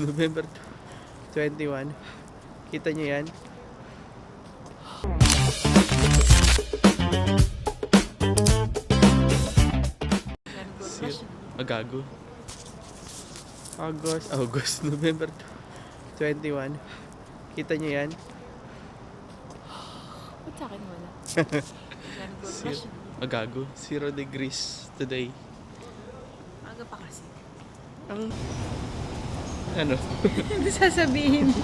November 21. Kita nyo yan? Gago. August, November 21. Kita nyo yan? Ba't sa akin wala? Gago. 0 degrees today. Aga pa kasi. Ang... Ano? Ano sasabihin?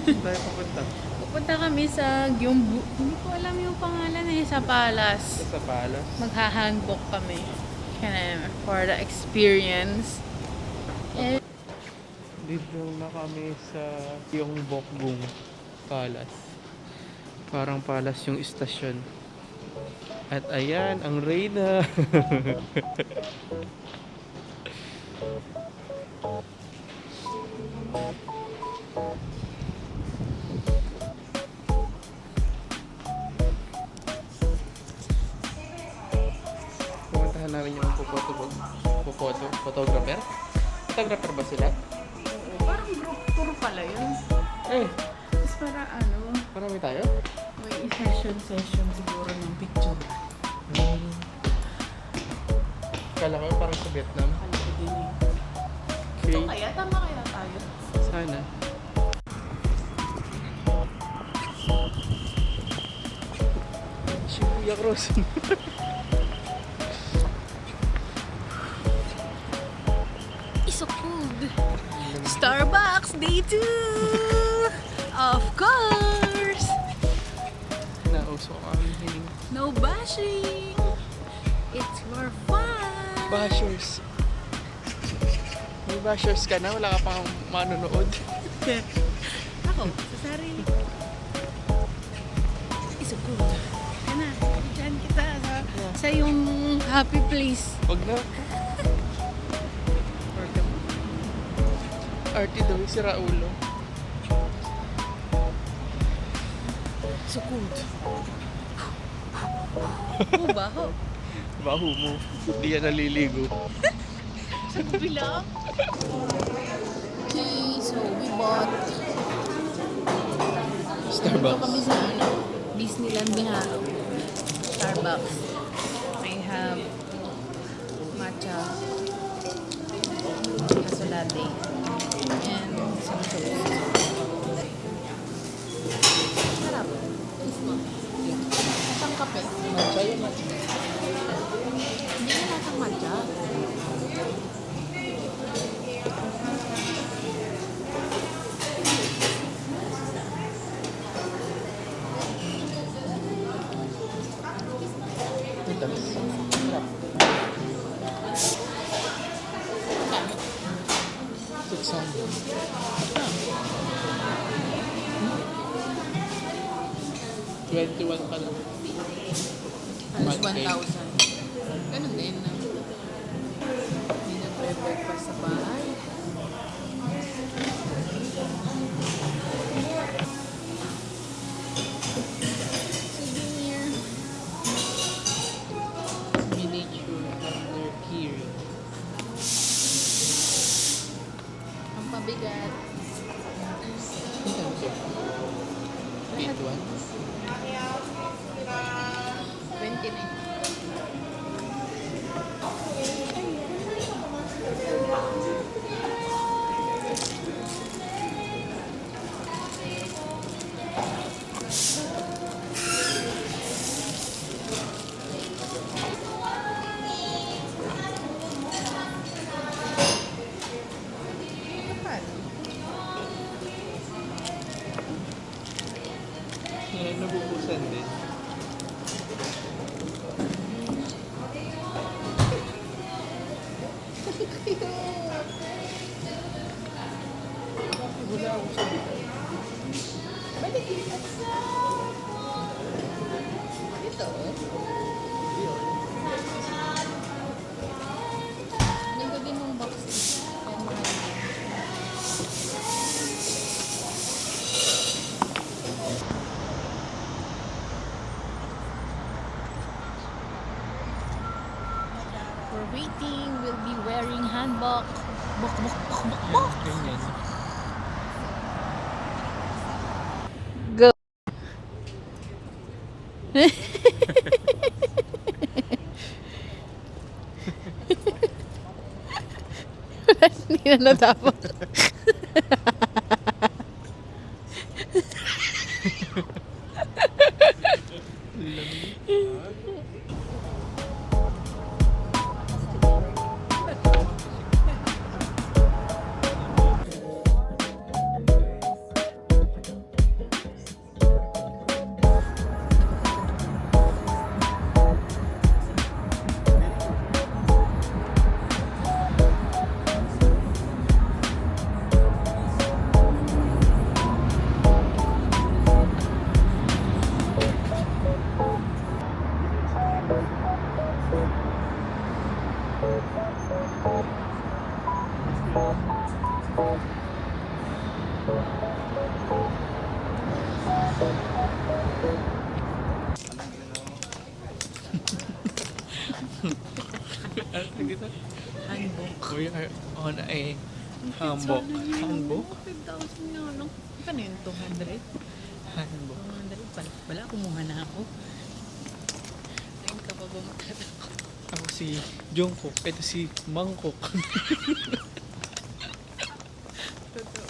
Tayo papunta. Pupunta kami sa Gyumbu. Hindi ko alam yung pangalan eh. Sa Palace. Sa Palas. Magha-handbook kami. For the experience. And Dito na kami sa Gyeongbokgung Palace. Parang Palace yung istasyon. At ayan, ang Reyna. Pumuntahan namin yung photographer. Photographer ba sila? parang group tour pala yun. Eh, Tapos para ano, marami tayo? may session siguro ng picture. Kala ko parang sa Vietnam. Kala ko din eh. Okay. Ito kaya? Tama kaya tayo? Sana. Shibuya Crossing. Iso food. Starbucks day 2! Of course! Nauso kami hiling. No bashing! It's for fun! Bashers. May bashers ka na? Wala ka pang manonood? Ako, sa sarili ko. Iso food. Kana, dyan kita sa yung happy place. Wag na. Arty daw, si Raulo. Sukod. Baho. Baho mo. Hindi yan naliligo. Sa kabila. Okay, so we bought. Dito Starbucks. kami sa ano, Disneyland Biharo. Starbucks. I have matcha kaso latte and some toast. Sarap. Mismo. Isang kape. Matcha yun, matcha. Hindi na latang matcha. Ito. Sarap. 21 pa lang. Halos Monthly. 1,000. Ganun din. Hindi nagre-breakfast sa bahay. Souvenir. Miniature under here. Ang pabigat. Ito. Big one. 29. Yan, nabubusan din. Wala ako sa bita. Balik. Ito. Ganda din yung box. Kaya mahal din. For waiting, we'll be wearing handbok. Bok. Ganyan. Hindi na natapos. Handbook. We are on a handbook. Handbook? 5,000 nga lang. Ano yun? 200? Handbook. 200 pala. Wala, kumuha na ako. Ngayon ka pa ba magtatakot? Ako si Jungkook. Ito si Mangkok. Totoo.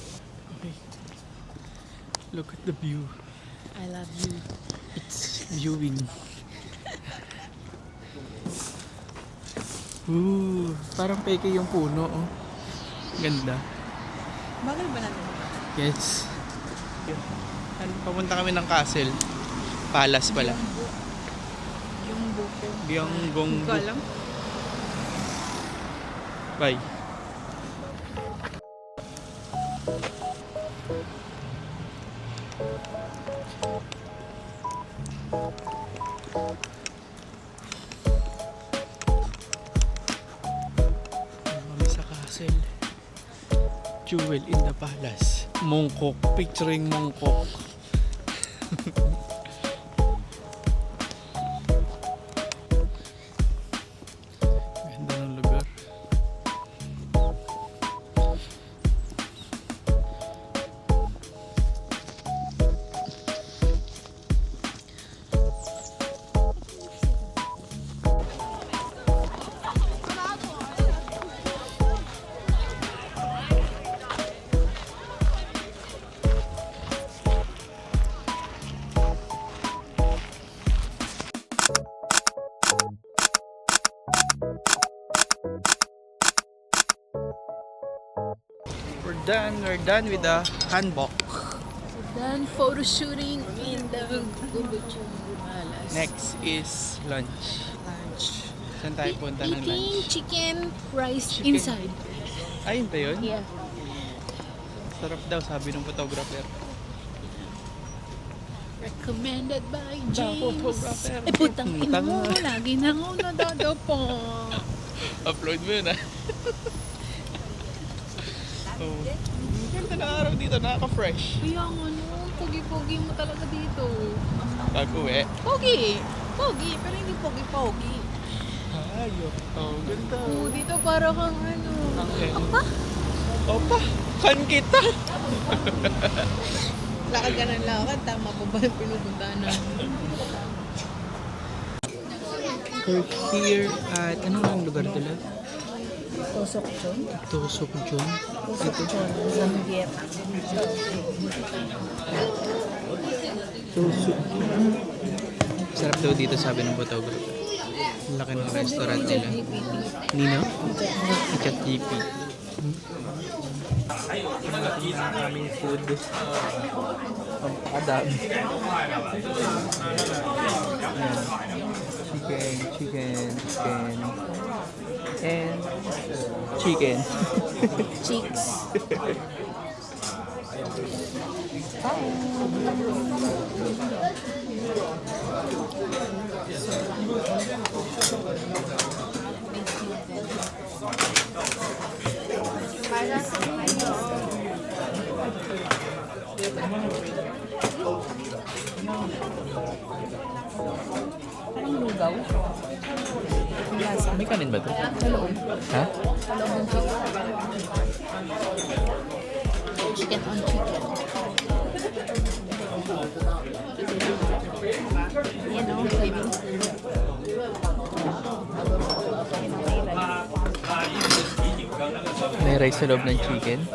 Okay. Look at the view. I love you. It's viewing. Ooh, parang peke yung puno, oh. Ganda. Bakit ba natin? Yes. Papunta kami ng castle. Palace pala. Yung buko. Gyeongbokgung. Hindi ko alam. Bye. Kami sa castle. Jewel in the palace. Mongkok. Picturing Mongkok. Ganda ng lugar. We're done with the handbook. Done photo shooting in the Gubuchung Palace. Next is lunch. Lunch. Saan tayo punta ng Eating lunch? chicken rice Chicken. inside. Ayun ba yun? Yeah. Sarap daw, sabi ng photographer. Recommended by Daw, James. photographer. Eh, putang ina mo. Tanga. Lagi na ako nadadapo. Upload mo yun, ah. Oh. Ganda ng araw dito, nakaka-fresh. Kaya nga, no, pogi-pogi mo talaga dito. Pag-uwi. Pogi! Pogi, pero hindi pogi-pogi. Ayok. Oh, ganda. Oo, dito para kang ano. Okay. Apa? Opa, kan kita. Lakad ka ng lakad, tama po ba yung pinupuntahan namin? We're here at, anong lugar dala? Tosok Chon? Tosokjon. Tosok Chon, Zambiet. Sarap daw dito, sabi ng photographer. Ang laki ng restaurant nila. Nino? Chat GP. Ang aming food. Pampakadami. Chicken. And chicken. Cheeks. Parang lugaw. May kanin ba ito? Sa loob. Ha? Sa loob ng chicken. Chicken on chicken. You know? May rice sa loob ng chicken.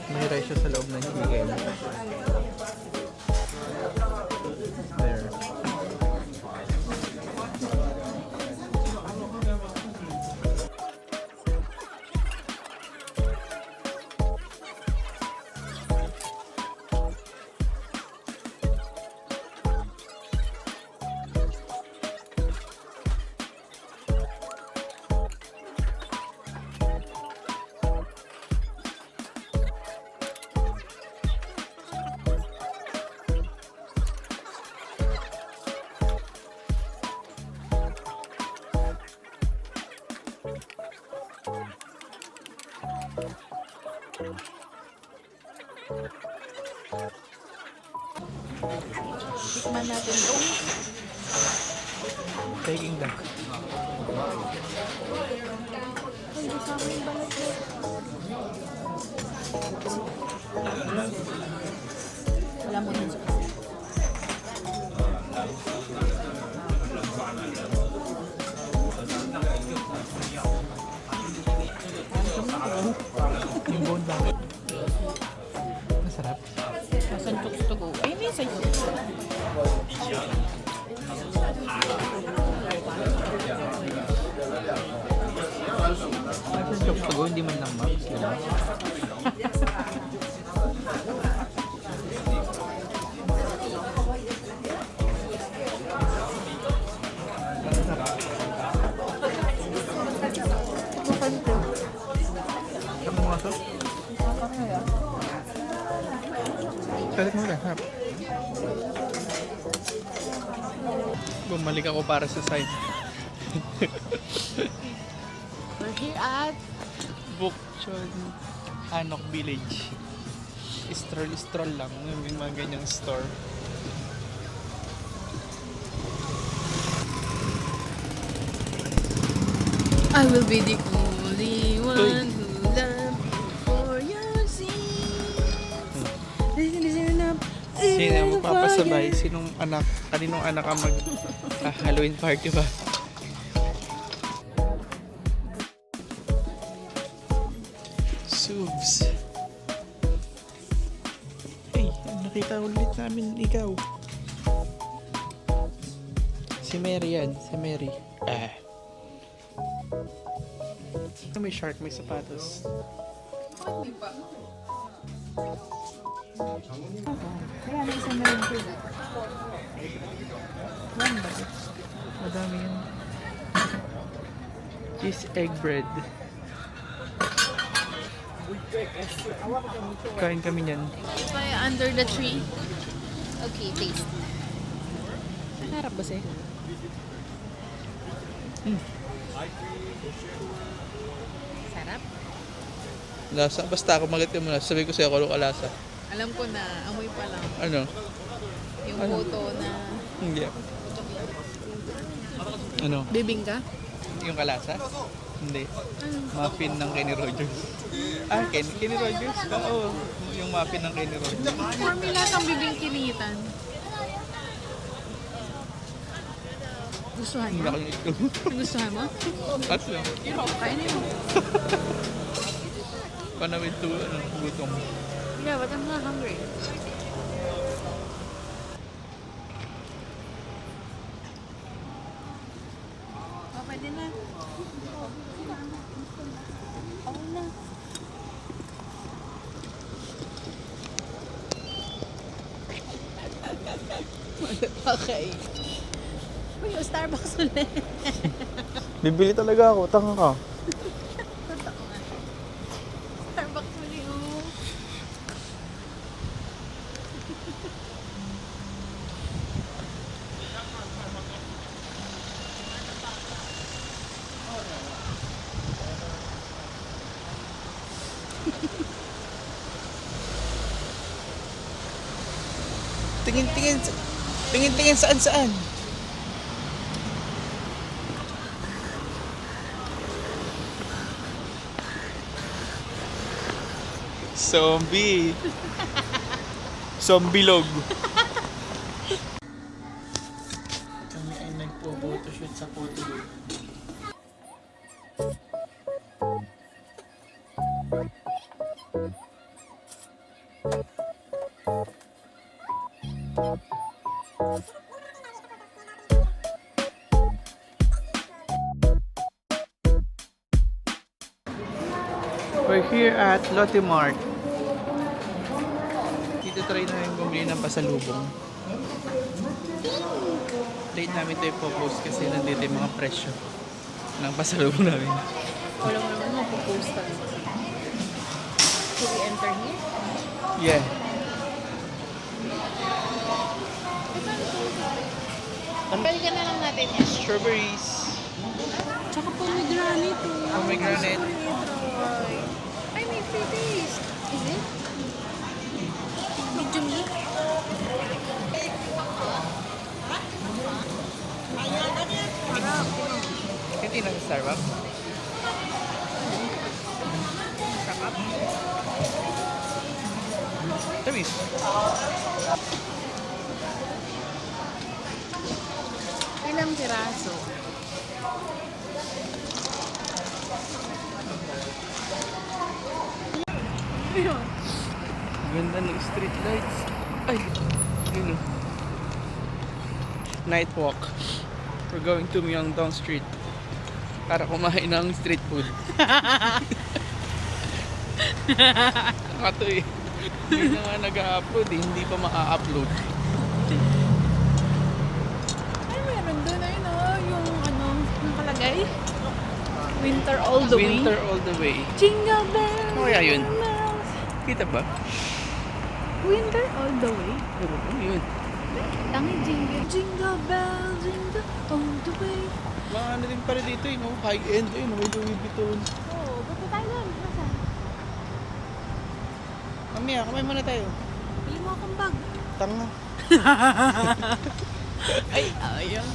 May rice siya sa loob ng chicken. There. Tikman natin itong Taking duck. hindi sa amin balat ko. Wala mo din sa Yung bone bakit? Masarap. Nasaan to go? Ay, may sa Masarap yung pag hindi man lang maps. Saan mo kaso? Salit mo lang, hap. Bumalik ako para sa side. We're here at Bukchon Anok Village. Stroll lang. May mga ganyang store. I will be the only one who love for your sins. Sino ang magpapasabay? Sinong anak? Kaninong anak ang mag Halloween party ba? Subs. Hey, nakita ulit namin ikaw. Si Mary yan. Si Mary. May shark, may sapatos. Kaya na isang meron ko. Madami yan. Cheese egg bread. Kain kami niyan. Under the tree. Okay, taste. Harap ba siya? Sarap. Lasa. Basta ako magitin mo na. Sabi ko sa'yo kung anong kalasa. Alam ko na, amoy pa lang. Ano? Yung Ano? photo na Hindi. Ano? bibingka. Yung kalasa? Hindi. Muffin ng Kenny Rogers. Kenny Rogers ba? Oo. Yung muffin ng Kenny Rogers. Formula ng bibingkinitan. Gustuhan Hindi mo? ako yung ito. Gustuhan mo? At lang. Kain na yun. Panawid to, gutom. Yeah, but I'm not hungry. Oh, pwede na. Okay na. Okay. Uy, yung Starbucks ulit. Bibili talaga ako. Tanga ka. Starbucks ulit, oh. Tingin saan. Zombie. Zombilog. Kami ay nagpo-photoshoot sa photo booth. We're here at Lotte Mart. Dito try na yung bumili ng pasalubong. Late namin ito ipopost kasi nandito yung mga presyo ng pasalubong namin. Wala mo naman mapopost talaga. Should we enter here? Yeah. Balikan na lang natin yan. Strawberries. Tsaka pomegranate. Pomegranate. Ay, may free taste. Is it? Medyo meat? Hindi na sa Starbucks. Sarap. Tamis. Ilang piraso? Ayun. Ganda ng street lights. Ay, yun o. Night walk. We're going to Myeongdong Street para kumain ng street food. Kato eh. Hindi na nga nag-upload eh. Hindi pa ma-upload. Ay, meron doon. Ayun o. Yung ano, nakalagay. Winter all the way. Winter all the way. Jingle bells. Ano kaya yun? Kita ba? Winter all the way. Ano yun? Tangi jingle. Jingle bell, jingle all the way. Mga ano din pala dito eh, no? High-end eh, no? May Louis Vuitton. Oo, basta tayo doon. Nasaan? Mamaya, kamay muna tayo. Bili mo akong bag. Tanga. Ay, ayaw.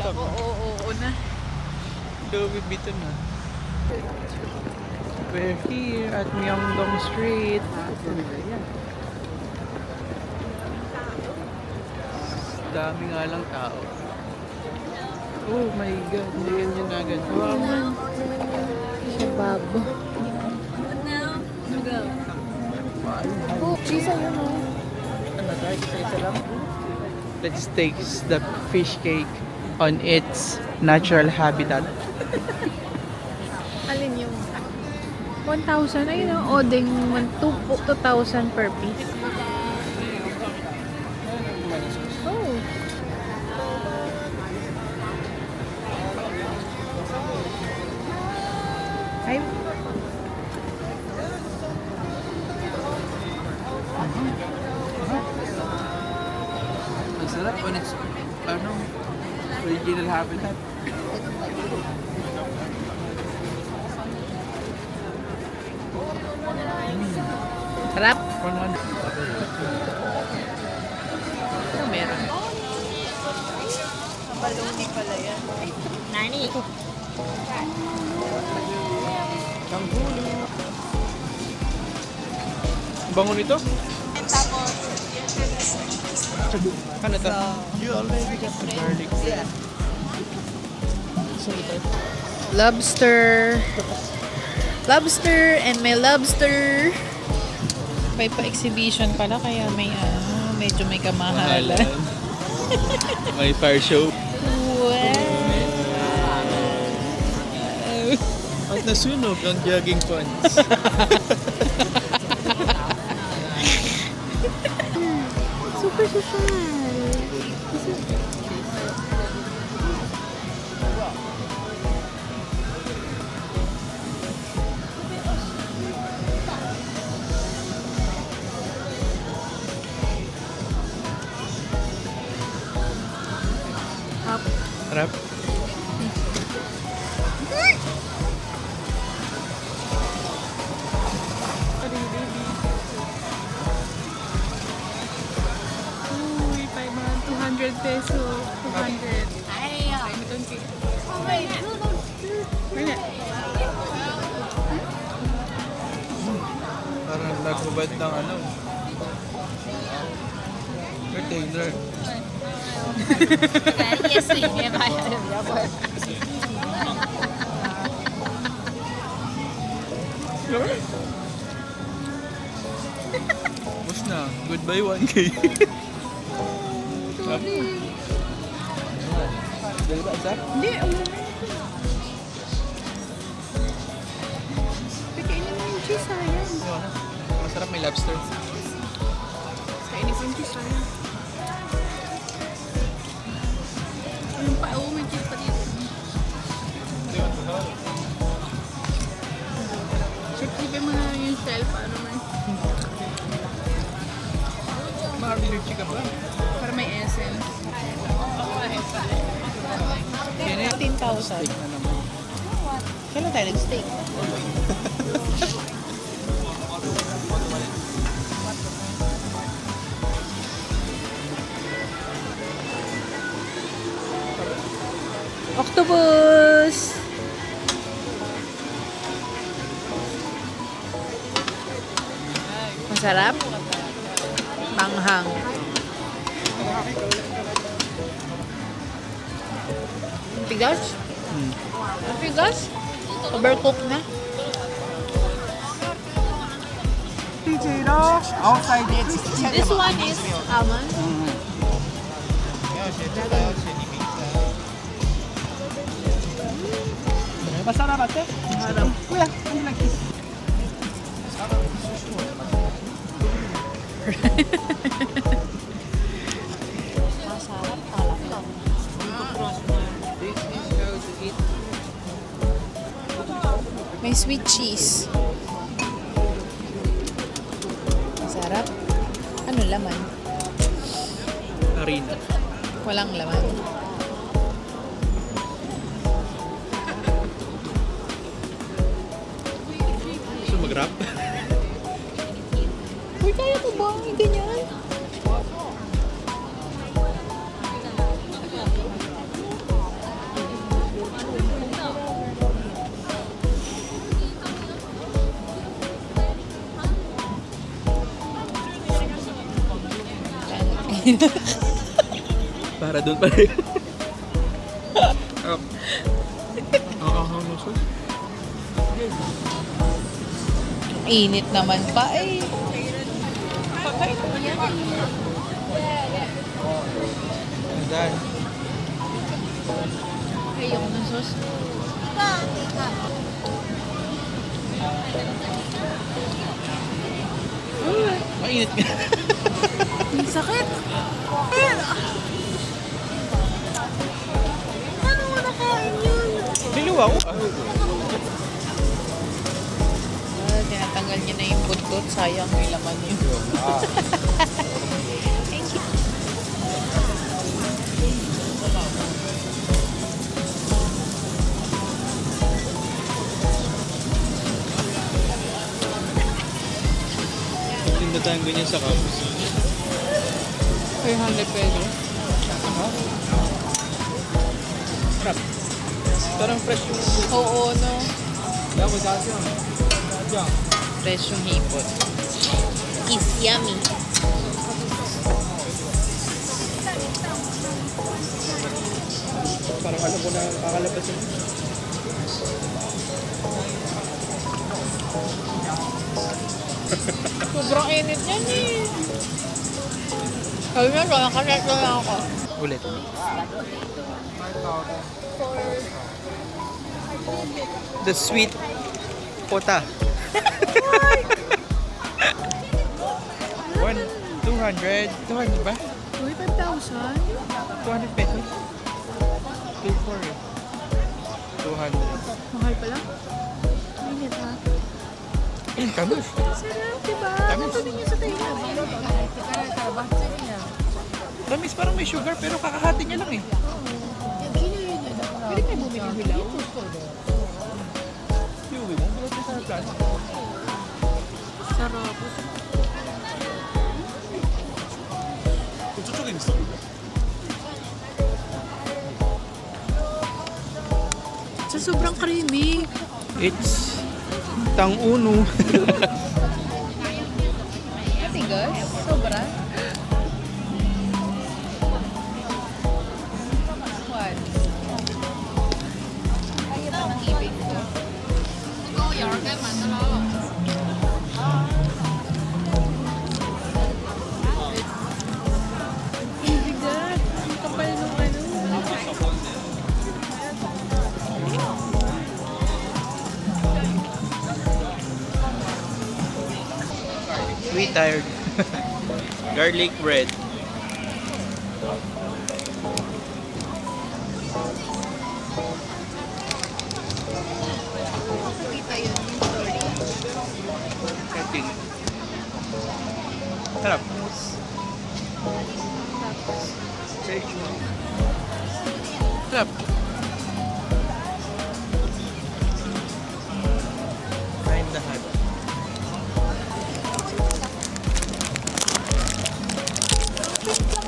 Alam ko, oo na. Louis Vuitton na. We're here at Myeongdong Street. Dami nga lang tao. Oh my God, hindi ganyan na agad. Wow. Shabab. Oh, cheese ayun o. Ano tayo? Isa lang? Let's taste the fish cake on its natural habitat. Alin yung 1,000? Ayun o, odeng 2,000 per piece. Oh. Ay. Ang sarap on its, ano, original habitat. Sarap. 100. Ito meron. Baloney pala yan. Nani? Bango nito? Tapos, Ano to? You already got the garlic. Yeah. lobster. Lobster and may lobster. May pa-exhibition pala kaya may medyo may kamahalan. May fire show. Wow. At nasunog ang jogging pants. Super social. Up. Harap. Uy, 200 peso. 200. Ay, itong cake. Okay. Wala. Parang Nagbabad ng ano. Retainer. Yes, hindi ba? Tapos na. Goodbye 1K. Dali ba isa? Hindi, Pagkainin mo yung cheese, sayang. Ano? Masarap may lobster. Kainin ko yung cheese, sayang. Yung pa, may cheese pa dito. Sipsipin mo na yung shell, paano man. Maharlirchi ka ba? Para may essence. Yan eh. 15,000. Steak na naman. Kailan tayo nag-steak? Octopus! Masarap? Manghang. Tigas? Tigas? Overcooked na? Outside it's This one is almond. Masarap ate. Masarap. Kuya, ano lagi? Masarap talaga. May sweet cheese. Masarap. Ano laman? Harina. Walang laman. Gusto mag-wrap? Uy, kaya mo ba? Yung ganyan? Para doon pa rin. Init naman pa eh. Dan. Ayoko ng sauce. Mainit nga. Ang sakit. Paano mo nakain yun? Niluwa ko. Tinatanggal niya na yung buntot. Sayang may laman yun. Thank you. Tinda tayong ganyan sa campus. 300 pesos. Sarap. Parang fresh yung Oo, no? Dapat dati yun. Fresh yung hipon. Is yummy. Parang alam ko na kakalabas yun. Sobrang init yan eh. Sabi nga, nakaset na lang ako. Ulit. The sweet pota. 200 ba? Uy, 5,000? 200 pesos? 240. 200. Mahal pala. Init ha? Tamis. Sarap, diba? Tamis. Ito din yung sa Thailand. Tamis, parang may sugar pero kakahati niya lang eh. Pwede kayo bumili hilaw? Yung mo, pero sa plastic. Sarap. Sa sobrang creamy. It's tang uno. Sobra? What? Kaya pa ng ibig ko. Bigat. Ang kapal nung ano. We tired. Garlic bread. Kita yun yung story. Cutting. Sarap. Tapos, Sarap. Kain lahat.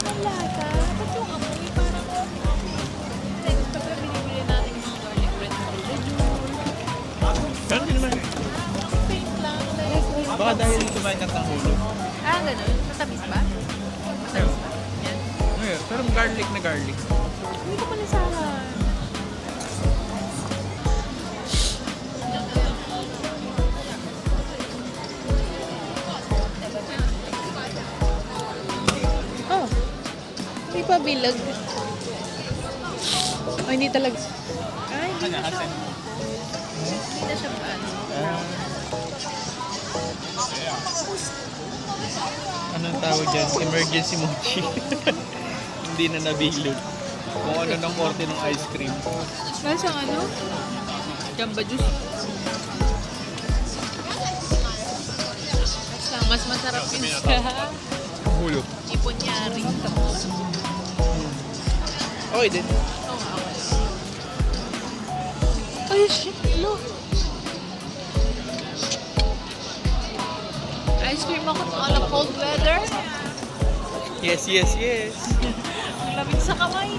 ang lasa. Ba't yung amoy parang kasi gusto ko binibili natin mga garlic bread sa Rejune. Pero hindi naman. Faint lang. Like, Baka dahil kumain ka ng hulog. ah, ganun. Matamis ba? Matamis ba? Yan. Ayun, pero garlic na garlic. Hindi ko palasahan. Oh. Hindi pa bilag. Oh, hindi talaga. Ay, hindi na siya. Hindi na siya paano. Anong tawag dyan? Emergency mochi. Hindi na nabilog. Kung ano ng korte ng ice cream. Lasang ano? Jamba juice. Mas masarap yun sa Hulog. iponyari. Okay din. Oo nga, wala. Ay, shit, look. Ice cream ako on a cold weather. Yes, yes, yes. Ang lamig sa kamay.